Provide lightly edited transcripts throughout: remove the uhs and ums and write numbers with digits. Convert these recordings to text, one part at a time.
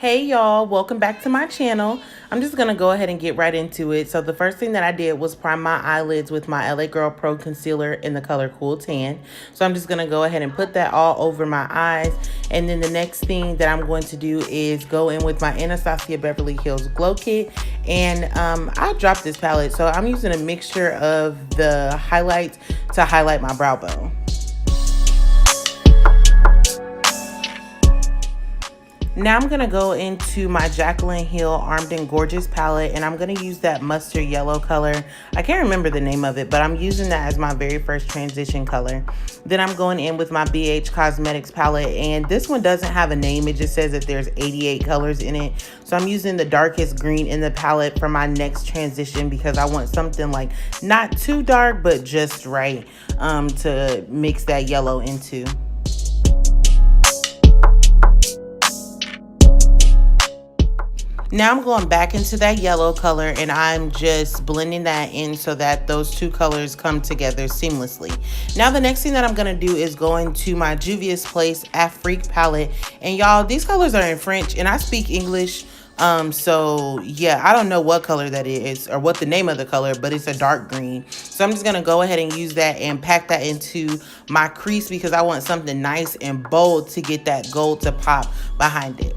Hey y'all, welcome back to my channel. I'm just gonna go ahead and get right into it. So the first thing that I did was prime my eyelids with my LA Girl Pro Concealer in the color Cool Tan. So I'm just gonna go ahead and put that all over my eyes. And then the next thing that I'm going to do is go in with my Anastasia Beverly Hills Glow Kit. And I dropped this palette, so I'm using a mixture of the highlights to highlight my brow bone. Now I'm going to go into my Jaclyn Hill Armed and Gorgeous palette, and I'm going to use that mustard yellow color. I can't remember the name of it, but I'm using that as my very first transition color. Then I'm going in with my BH Cosmetics palette, and this one doesn't have a name. It just says that there's 88 colors in it. So I'm using the darkest green in the palette for my next transition because I want something like not too dark, but just right to mix that yellow into. Now I'm going back into that yellow color and I'm just blending that in so that those two colors come together seamlessly. Now the next thing that I'm going to do is go into my Juvia's Place Afrique palette. And y'all, these colors are in French and I speak English. So yeah, I don't know what color that is or what the name of the color, but it's a dark green. So I'm just going to go ahead and use that and pack that into my crease because I want something nice and bold to get that gold to pop behind it.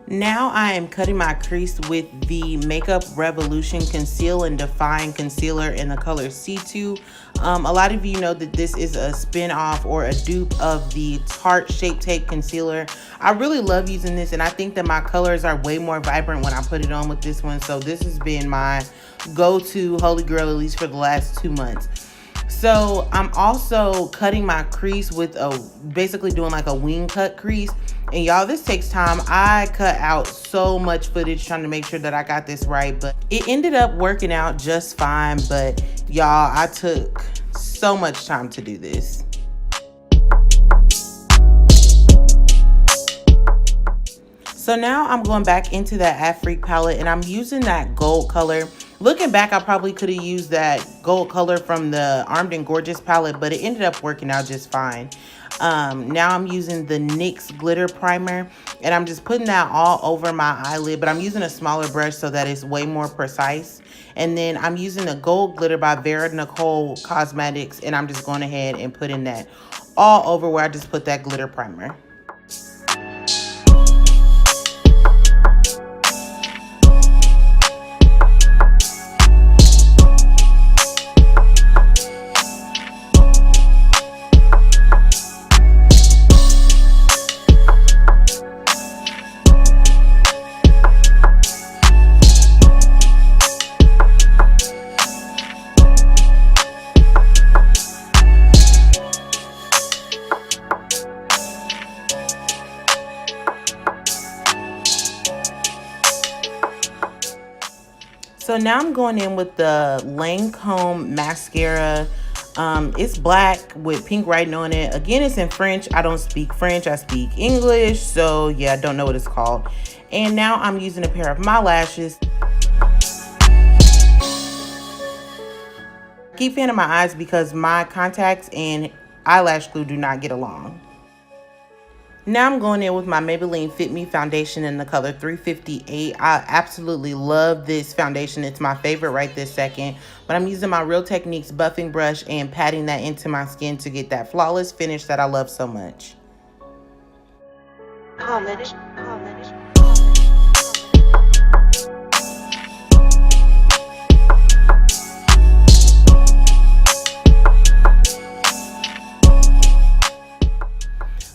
Now I am cutting my crease with the Makeup Revolution Conceal and Define Concealer in the color C2. A lot of you know that this is a spin-off or a dupe of the Tarte Shape Tape Concealer. I really love using this and I think that my colors are way more vibrant when I put it on with this one. So this has been my go-to holy grail at least for the last 2 months. So I'm also cutting my crease with basically doing like a wing cut crease. And y'all, this takes time. I cut out so much footage trying to make sure that I got this right, but it ended up working out just fine. But y'all, I took so much time to do this. So now I'm going back into that Afrique palette and I'm using that gold color. Looking back, I probably could have used that gold color from the Armed and Gorgeous palette, but it ended up working out just fine. Now I'm using the NYX glitter primer and I'm just putting that all over my eyelid, but I'm using a smaller brush so that it's way more precise. And then I'm using the gold glitter by Vera Nicole Cosmetics and I'm just going ahead and putting that all over where I just put that glitter primer. So now I'm going in with the Lancome mascara. It's black with pink writing on it. Again, it's in French. I don't speak French. I speak English. So yeah, I don't know what it's called. And now I'm using a pair of my lashes. Keep fanning my eyes because my contacts and eyelash glue do not get along. Now I'm going in with my Maybelline Fit Me foundation in the color 358. I absolutely love this foundation. It's my favorite right this second. But I'm using my Real Techniques buffing brush and patting that into my skin to get that flawless finish that I love so much.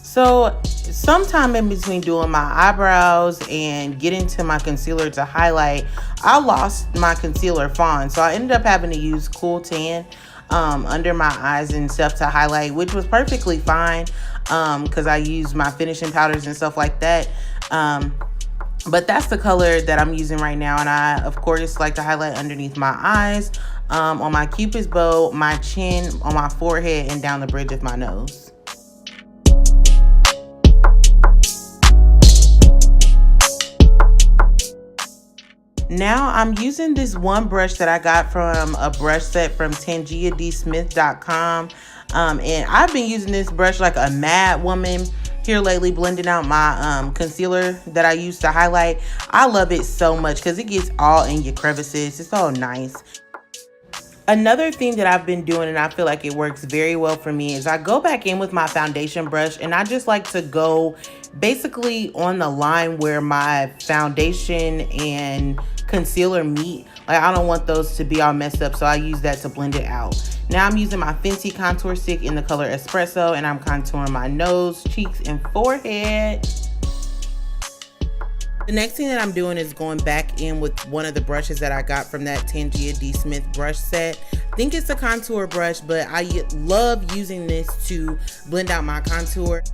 So sometime in between doing my eyebrows and getting to my concealer to highlight, I lost my concealer Fawn. So I ended up having to use Cool Tan under my eyes and stuff to highlight, which was perfectly fine because I used my finishing powders and stuff like that. But that's the color that I'm using right now. And I, of course, like to highlight underneath my eyes, on my Cupid's bow, my chin, on my forehead, and down the bridge of my nose. Now I'm using this one brush that I got from a brush set from TangiaDSmith.com. And I've been using this brush like a mad woman here lately blending out my concealer that I use to highlight. I love it so much because it gets all in your crevices. It's so nice. Another thing that I've been doing, and I feel like it works very well for me, is I go back in with my foundation brush and I just like to go basically on the line where my foundation and concealer meet. Like, I don't want those to be all messed up, so I use that to blend it out. Now I'm using my Fenty contour stick in the color Espresso, and I'm contouring my nose, cheeks, and forehead. The next thing that I'm doing is going back in with one of the brushes that I got from that Tangia D. Smith brush set. I think it's a contour brush, but I love using this to blend out my contour.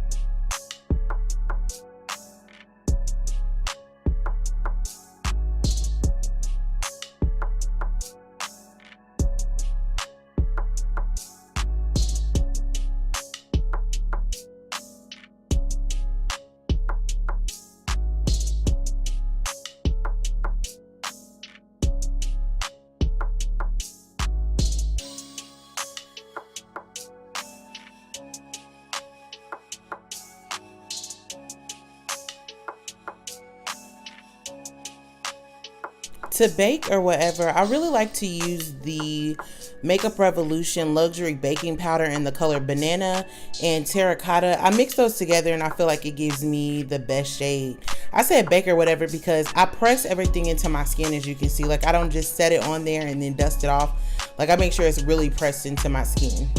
To bake or whatever, I really like to use the Makeup Revolution Luxury Baking Powder in the color Banana and Terracotta. I mix those together and I feel like it gives me the best shade. I said bake or whatever because I press everything into my skin, as you can see. Like, I don't just set it on there and then dust it off. Like, I make sure it's really pressed into my skin.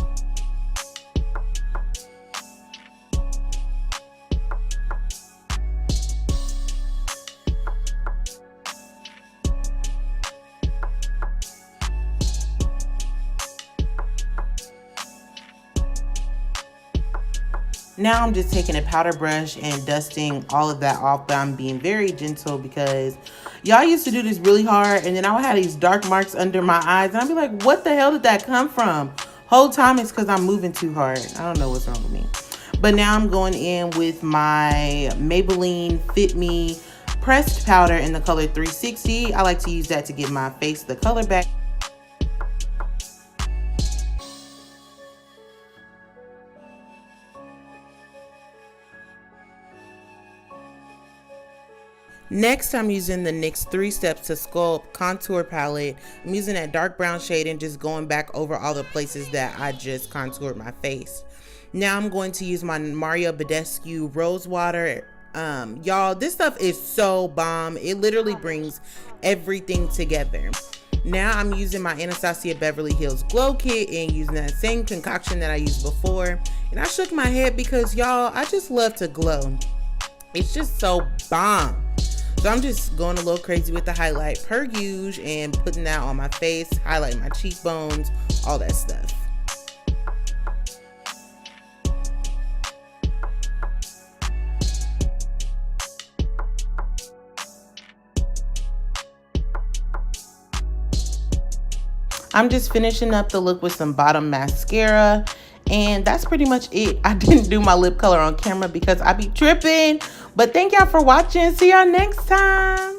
Now I'm just taking a powder brush and dusting all of that off, but I'm being very gentle because y'all used to do this really hard, and then I would have these dark marks under my eyes, and I'd be like, what the hell did that come from? Whole time it's because I'm moving too hard. I don't know what's wrong with me. But now I'm going in with my Maybelline Fit Me pressed powder in the color 360. I like to use that to give my face the color back. Next, I'm using the NYX 3 Steps to Sculpt contour palette. I'm using that dark brown shade and just going back over all the places that I just contoured my face. Now I'm going to use my Mario Badescu Rose Water. Y'all, this stuff is so bomb. It literally brings everything together. Now I'm using my Anastasia Beverly Hills Glow Kit and using that same concoction that I used before. And I shook my head because, y'all, I just love to glow. It's just so bomb. So I'm just going a little crazy with the highlight per usual and putting that on my face, highlighting my cheekbones, all that stuff. I'm just finishing up the look with some bottom mascara, and that's pretty much it. I didn't do my lip color on camera because I be tripping. But thank y'all for watching. See y'all next time.